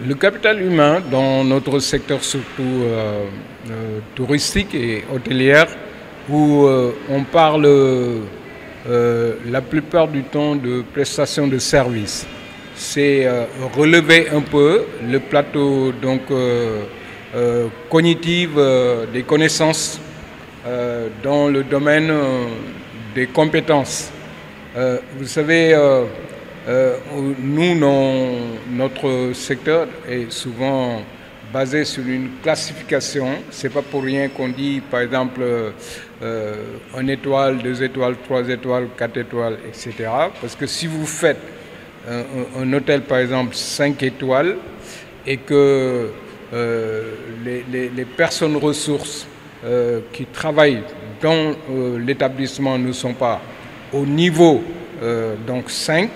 Le capital humain dans notre secteur surtout touristique et hôtelière, où on parle la plupart du temps de prestations de services. C'est relever un peu le plateau donc, cognitif des connaissances dans le domaine des compétences. Vous savez, nous, notre secteur est souvent basé sur une classification. Ce n'est pas pour rien qu'on dit, par exemple, 1 étoile, 2 étoiles, 3 étoiles, 4 étoiles, etc. Parce que si vous faites un hôtel, par exemple, 5 étoiles, et que les personnes ressources qui travaillent dans l'établissement ne sont pas au niveau donc 5,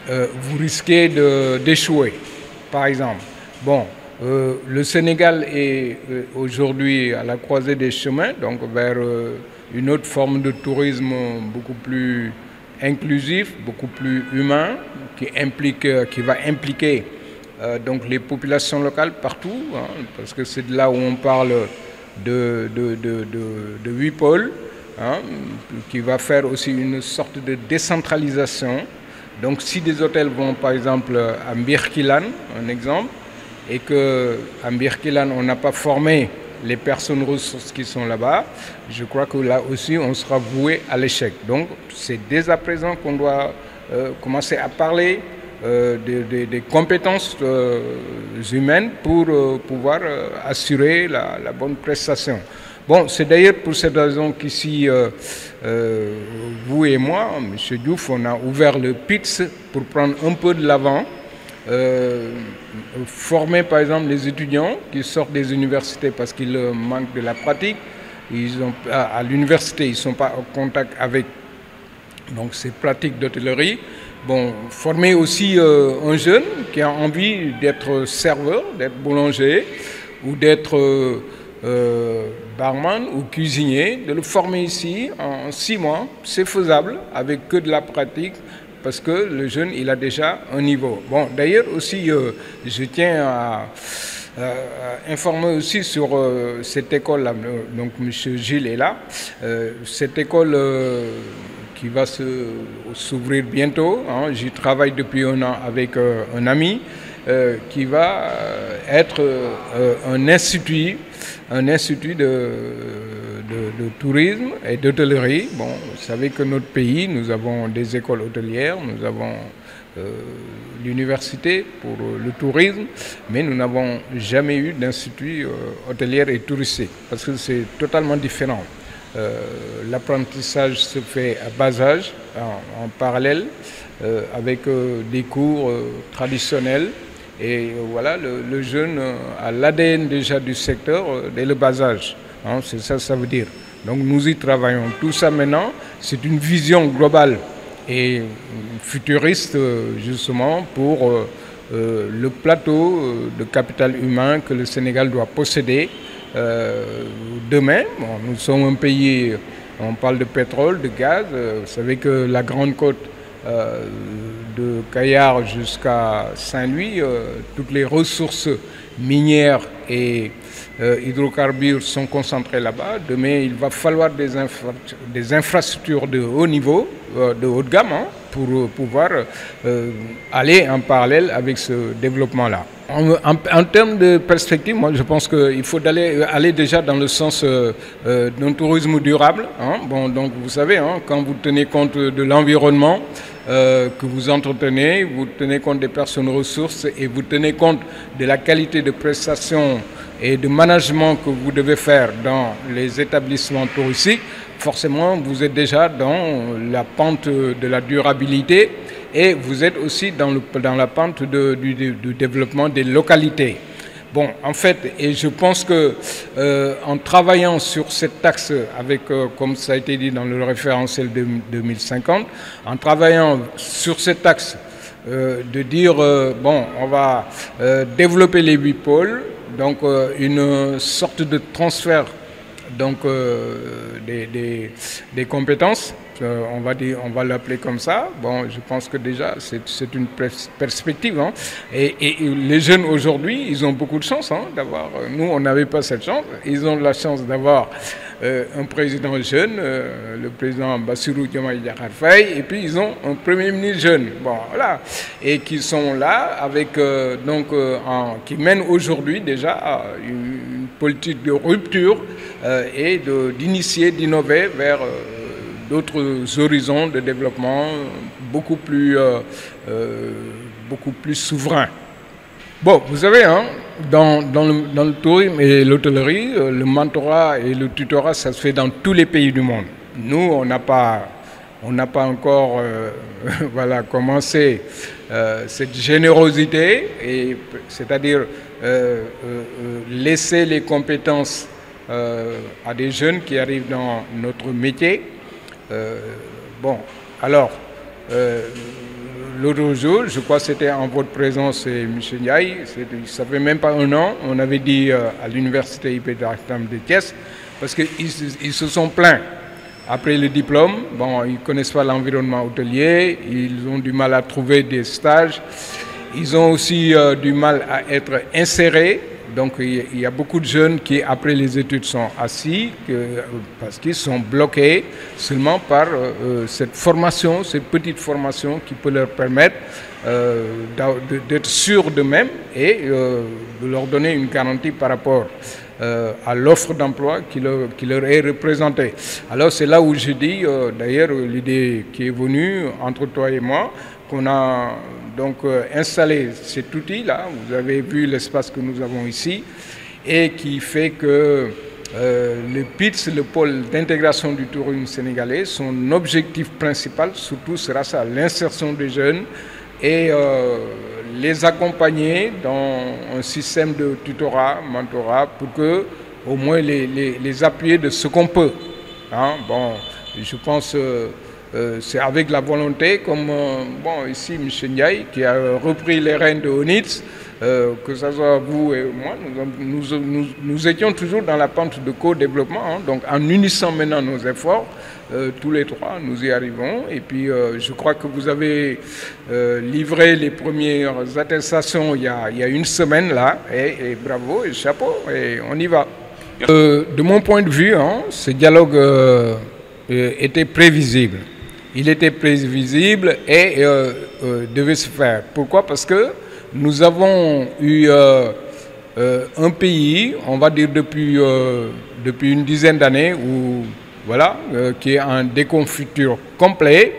vous risquez d'échouer, par exemple. Bon, le Sénégal est aujourd'hui à la croisée des chemins, donc vers une autre forme de tourisme beaucoup plus inclusif, beaucoup plus humain, qui va impliquer donc les populations locales partout, hein, parce que c'est de là où on parle de 8 pôles, hein, qui va faire aussi une sorte de décentralisation. Donc si des hôtels vont par exemple à Mbirkilan, un exemple, et qu'à Mbirkilan on n'a pas formé les personnes ressources qui sont là-bas, je crois que là aussi on sera voué à l'échec. Donc c'est dès à présent qu'on doit commencer à parler des compétences humaines pour pouvoir assurer la bonne prestation. Bon, c'est d'ailleurs pour cette raison qu'ici, vous et moi, M. Diouf, on a ouvert le PITS pour prendre un peu de l'avant, former par exemple les étudiants qui sortent des universités parce qu'ils manquent de la pratique. À l'université, ils ne sont pas en contact avec donc, ces pratiques d'hôtellerie. Bon, former aussi un jeune qui a envie d'être serveur, d'être boulanger ou d'être barman ou cuisinier, de le former ici en 6 mois, c'est faisable avec que de la pratique parce que le jeune il a déjà un niveau. Bon, d'ailleurs aussi je tiens à informer aussi sur cette école-là, donc M. Gilles est là, cette école qui va s'ouvrir bientôt, hein. J'y travaille depuis 1 an avec un ami qui va être un institut de tourisme et d'hôtellerie. Bon, vous savez que notre pays, nous avons des écoles hôtelières, nous avons l'université pour le tourisme, mais nous n'avons jamais eu d'institut hôtelier et touristique, parce que c'est totalement différent. L'apprentissage se fait à bas âge, en parallèle, avec des cours traditionnels. Et voilà, le jeune a l'ADN déjà du secteur dès le bas âge. Hein, c'est ça, ça veut dire. Donc nous y travaillons. Tout ça maintenant, c'est une vision globale et futuriste justement pour le plateau de capital humain que le Sénégal doit posséder demain. Bon, nous sommes un pays, on parle de pétrole, de gaz. Vous savez que la Grande Côte de Kayar jusqu'à Saint-Louis, toutes les ressources minières et hydrocarbures sont concentrées là-bas. Demain, il va falloir des infrastructures de haut niveau, de haut de gamme, hein, pour pouvoir aller en parallèle avec ce développement-là. En termes de perspective, moi je pense qu'il faut aller déjà dans le sens d'un tourisme durable. Hein. Bon, donc vous savez, hein, quand vous tenez compte de l'environnement que vous entretenez, vous tenez compte des personnes ressources et vous tenez compte de la qualité de prestation et de management que vous devez faire dans les établissements touristiques, forcément vous êtes déjà dans la pente de la durabilité et vous êtes aussi dans la pente du développement des localités. Bon, en fait, et je pense que en travaillant sur cette axe avec, comme ça a été dit dans le référentiel 2050, en travaillant sur cet axe de dire, bon, on va développer les 8 pôles, donc une sorte de transfert donc des compétences, on va l'appeler comme ça. Bon, je pense que déjà c'est une perspective, hein. Et les jeunes aujourd'hui, ils ont beaucoup de chance, hein, d'avoir. Nous, on n'avait pas cette chance. Ils ont la chance d'avoir un président jeune, le président Bassirou Diomaye Diakhar Faye, et puis ils ont un premier ministre jeune. Bon, voilà, et qui sont là avec qui mènent aujourd'hui déjà à une politique de rupture et d'initier, d'innover vers d'autres horizons de développement beaucoup plus souverains. Bon, vous savez, hein, dans le tourisme et l'hôtellerie, le mentorat et le tutorat, ça se fait dans tous les pays du monde. Nous, on n'a pas encore voilà, commencé cette générosité, c'est-à-dire laisser les compétences à des jeunes qui arrivent dans notre métier. Bon, alors, l'autre jour, je crois que c'était en votre présence, M. Ndiaye, ça fait même pas un an, on avait dit à l'université IPT de Thiès, parce qu'ils se sont plaints. Après le diplôme, bon, ils ne connaissent pas l'environnement hôtelier, ils ont du mal à trouver des stages, ils ont aussi du mal à être insérés. Donc il y a beaucoup de jeunes qui, après les études, sont assis parce qu'ils sont bloqués seulement par cette formation, cette petite formation qui peut leur permettre d'être sûrs d'eux-mêmes et de leur donner une garantie par rapport à l'offre d'emploi qui leur est représentée. Alors c'est là où je dis, d'ailleurs, l'idée qui est venue entre toi et moi, qu'on a donc installé cet outil-là, vous avez vu l'espace que nous avons ici, et qui fait que le PITS, le pôle d'intégration du tourisme sénégalais, son objectif principal surtout sera ça, l'insertion des jeunes et les accompagner dans un système de tutorat, mentorat, pour que au moins les appuyer de ce qu'on peut. Hein? Bon, je pense c'est avec la volonté, comme bon, ici M. Ndiaye, qui a repris les rênes de ONITS, que ce soit vous et moi, nous étions toujours dans la pente de co-développement. Hein, donc en unissant maintenant nos efforts, tous les trois, nous y arrivons. Et puis je crois que vous avez livré les premières attestations il y a une semaine là, et bravo, et chapeau, et on y va. De mon point de vue, hein, ce dialogue était prévisible. Il était prévisible et devait se faire. Pourquoi? Parce que nous avons eu un pays, on va dire depuis une dizaine d'années, voilà, qui est en déconfiture complet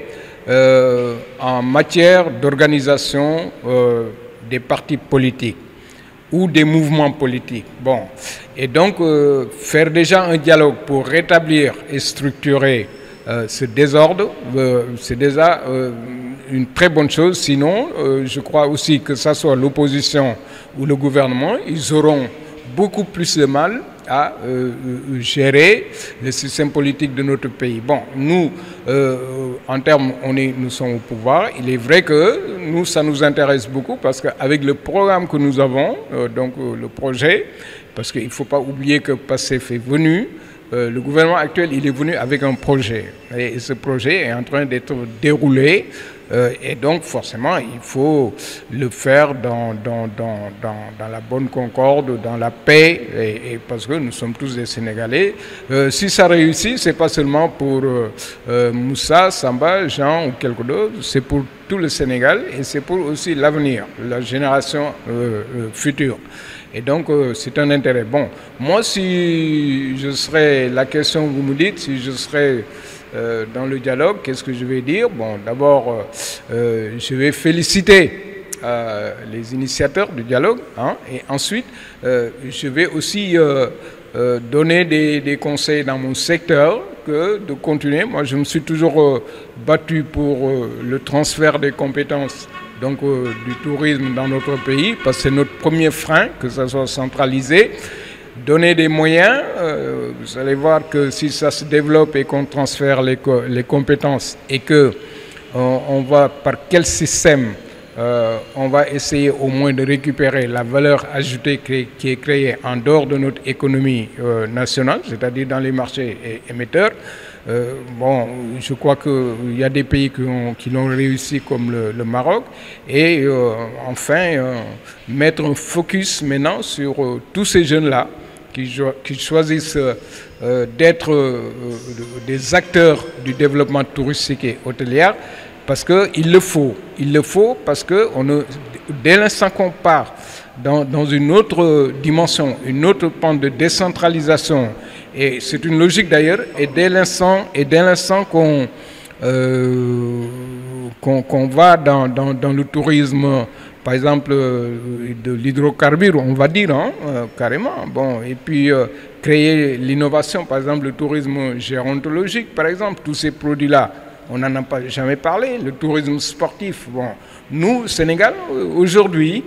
en matière d'organisation des partis politiques ou des mouvements politiques. Bon. Et donc, faire déjà un dialogue pour rétablir et structurer ce désordre, c'est déjà une très bonne chose. Sinon, je crois aussi que ce soit l'opposition ou le gouvernement, ils auront beaucoup plus de mal à gérer le système politique de notre pays. Bon, nous, en termes, nous sommes au pouvoir. Il est vrai que nous, ça nous intéresse beaucoup parce qu'avec le programme que nous avons, donc le projet, parce qu'il ne faut pas oublier que PASTEF est venu, le gouvernement actuel, il est venu avec un projet. Et ce projet est en train d'être déroulé. Et donc, forcément, il faut le faire dans la bonne concorde, dans la paix, et parce que nous sommes tous des Sénégalais. Si ça réussit, ce n'est pas seulement pour Moussa, Samba, Jean ou quelqu'un d'autre, c'est pour tout le Sénégal et c'est pour aussi l'avenir, la génération future. Et donc, c'est un intérêt. Bon, moi, si je serais, la question que vous me dites, si je serais dans le dialogue, qu'est-ce que je vais dire? Bon, d'abord, je vais féliciter les initiateurs du dialogue, hein, et ensuite, je vais aussi donner des conseils dans mon secteur que de continuer. Moi, je me suis toujours battu pour le transfert des compétences donc, du tourisme dans notre pays, parce que c'est notre premier frein, que ça soit centralisé. Donner des moyens, vous allez voir que si ça se développe et qu'on transfère les compétences et que on voit par quel système on va essayer au moins de récupérer la valeur ajoutée qui est créée en dehors de notre économie nationale, c'est-à-dire dans les marchés émetteurs. Bon, je crois qu'il y a des pays qui l'ont réussi comme le Maroc. Et enfin, mettre un focus maintenant sur tous ces jeunes-là qui choisissent d'être des acteurs du développement touristique et hôtelier, parce qu'il le faut. Il le faut parce que dès l'instant qu'on part dans une autre dimension, une autre pente de décentralisation, et c'est une logique d'ailleurs, et dès l'instant qu'on va dans le tourisme, par exemple de l'hydrocarbure, on va dire, hein, carrément. Bon, et puis créer l'innovation, par exemple le tourisme gérontologique, par exemple, tous ces produits-là, on n'en a pas jamais parlé. Le tourisme sportif, bon, nous, Sénégal, aujourd'hui,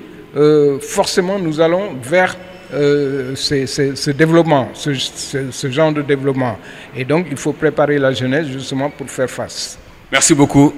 forcément, nous allons vers ce développement, ce genre de développement. Et donc, il faut préparer la jeunesse justement pour faire face. Merci beaucoup.